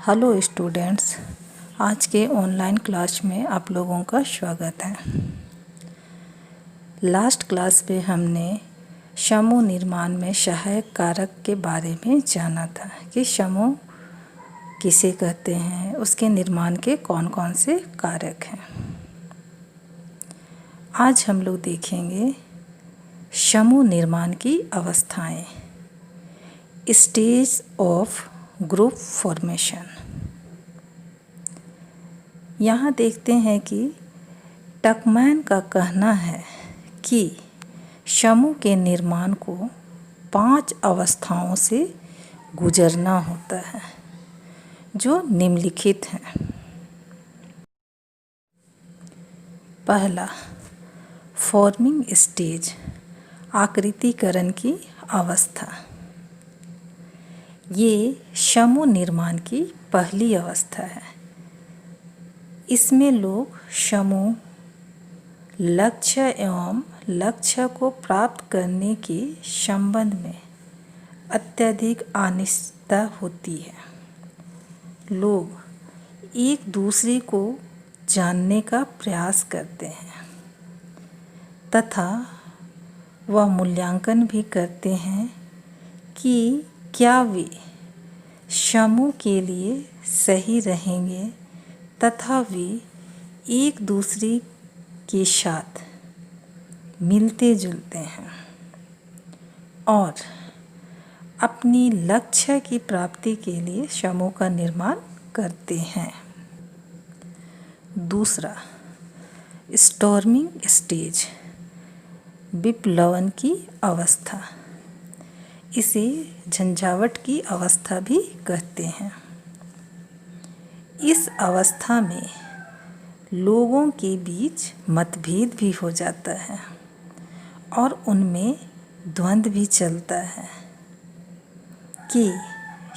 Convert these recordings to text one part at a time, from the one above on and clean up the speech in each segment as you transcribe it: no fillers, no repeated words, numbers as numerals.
Hello students, आज के online class में आप लोगों का स्वागत है। लास्ट क्लास में हमने समूह निर्माण में सहायक कारक के बारे में जाना था कि समूह किसे कहते हैं, उसके निर्माण के कौन कौन से कारक हैं। आज हम लोग देखेंगे समूह निर्माण की अवस्थाएं, स्टेज ऑफ ग्रुप फॉर्मेशन। यहाँ देखते हैं कि टकमैन का कहना है कि समूह के निर्माण को 5 अवस्थाओं से गुजरना होता है, जो निम्नलिखित हैं। पहला, फॉर्मिंग स्टेज, आकृतिकरण की अवस्था। ये समूह निर्माण की पहली अवस्था है। इसमें लोग समूह लक्ष्य एवं लक्ष्य को प्राप्त करने के संबंध में अत्यधिक अनिश्चितता होती है। लोग एक दूसरे को जानने का प्रयास करते हैं तथा वह मूल्यांकन भी करते हैं कि क्या वे समूह के लिए सही रहेंगे तथा वे एक दूसरे के साथ मिलते जुलते हैं और अपनी लक्ष्य की प्राप्ति के लिए समूह का निर्माण करते हैं। दूसरा, स्टॉर्मिंग स्टेज, विप्लवन की अवस्था। इसे झंझावात की अवस्था भी कहते हैं। इस अवस्था में लोगों के बीच मतभेद भी हो जाता है और उनमें द्वंद्व भी चलता है कि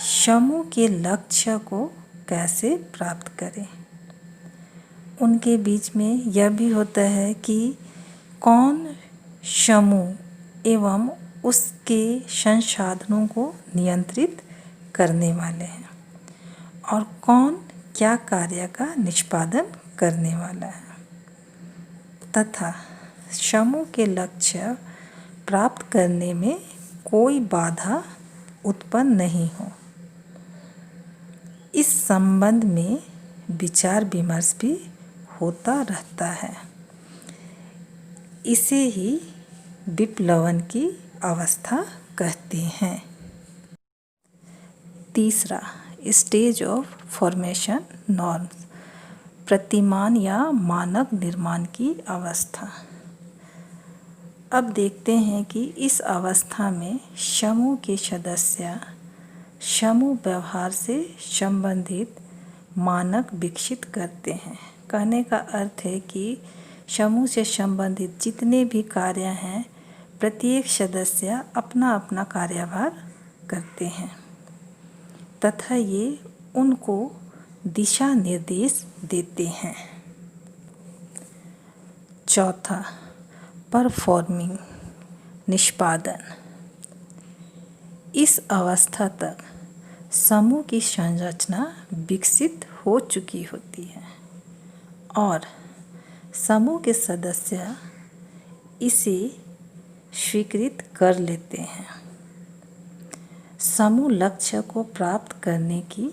समूह के लक्ष्य को कैसे प्राप्त करें। उनके बीच में यह भी होता है कि कौन समूह एवं उसके संसाधनों को नियंत्रित करने वाले हैं और कौन क्या कार्य का निष्पादन करने वाला है तथा समूह के लक्ष्य प्राप्त करने में कोई बाधा उत्पन्न नहीं हो। इस संबंध में विचार विमर्श भी होता रहता है। इसे ही विप्लवन की अवस्था कहते हैं। तीसरा, स्टेज ऑफ फॉर्मेशन नॉर्म्स, प्रतिमान या मानक निर्माण की अवस्था। अब देखते हैं कि इस अवस्था में समूह के सदस्य समूह व्यवहार से संबंधित मानक विकसित करते हैं। कहने का अर्थ है कि समूह से संबंधित जितने भी कार्य हैं, प्रत्येक सदस्य अपना अपना कार्यभार करते हैं तथा ये उनको दिशा निर्देश देते हैं। चौथा, परफॉर्मिंग, निष्पादन। इस अवस्था तक समूह की संरचना विकसित हो चुकी होती है और समूह के सदस्य इसे स्वीकृत कर लेते हैं। समूह लक्ष्य को प्राप्त करने की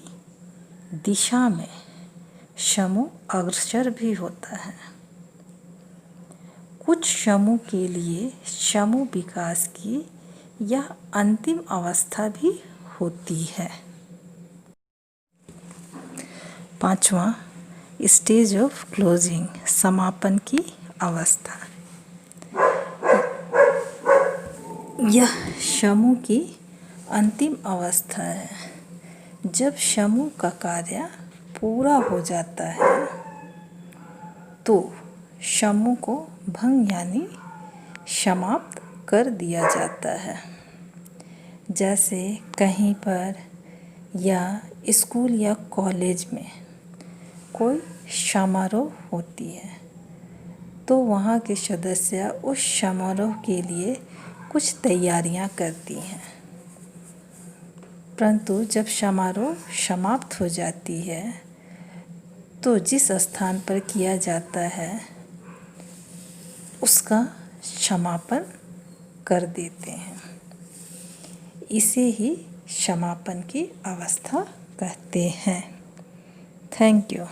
दिशा में समूह अग्रसर भी होता है। कुछ समूह के लिए समूह विकास की यह अंतिम अवस्था भी होती है। पांचवा, स्टेज ऑफ क्लोजिंग, समापन की अवस्था। यह समूह की अंतिम अवस्था है। जब समूह का कार्य पूरा हो जाता है तो समूह को भंग यानी समाप्त कर दिया जाता है। जैसे कहीं पर या स्कूल या कॉलेज में कोई समारोह होती है तो वहाँ के सदस्य उस समारोह के लिए कुछ तैयारियाँ करती हैं परंतु जब समारोह समाप्त हो जाती है तो जिस स्थान पर किया जाता है उसका क्षमापन कर देते हैं। इसे ही क्षमापन की अवस्था कहते हैं। Thank you.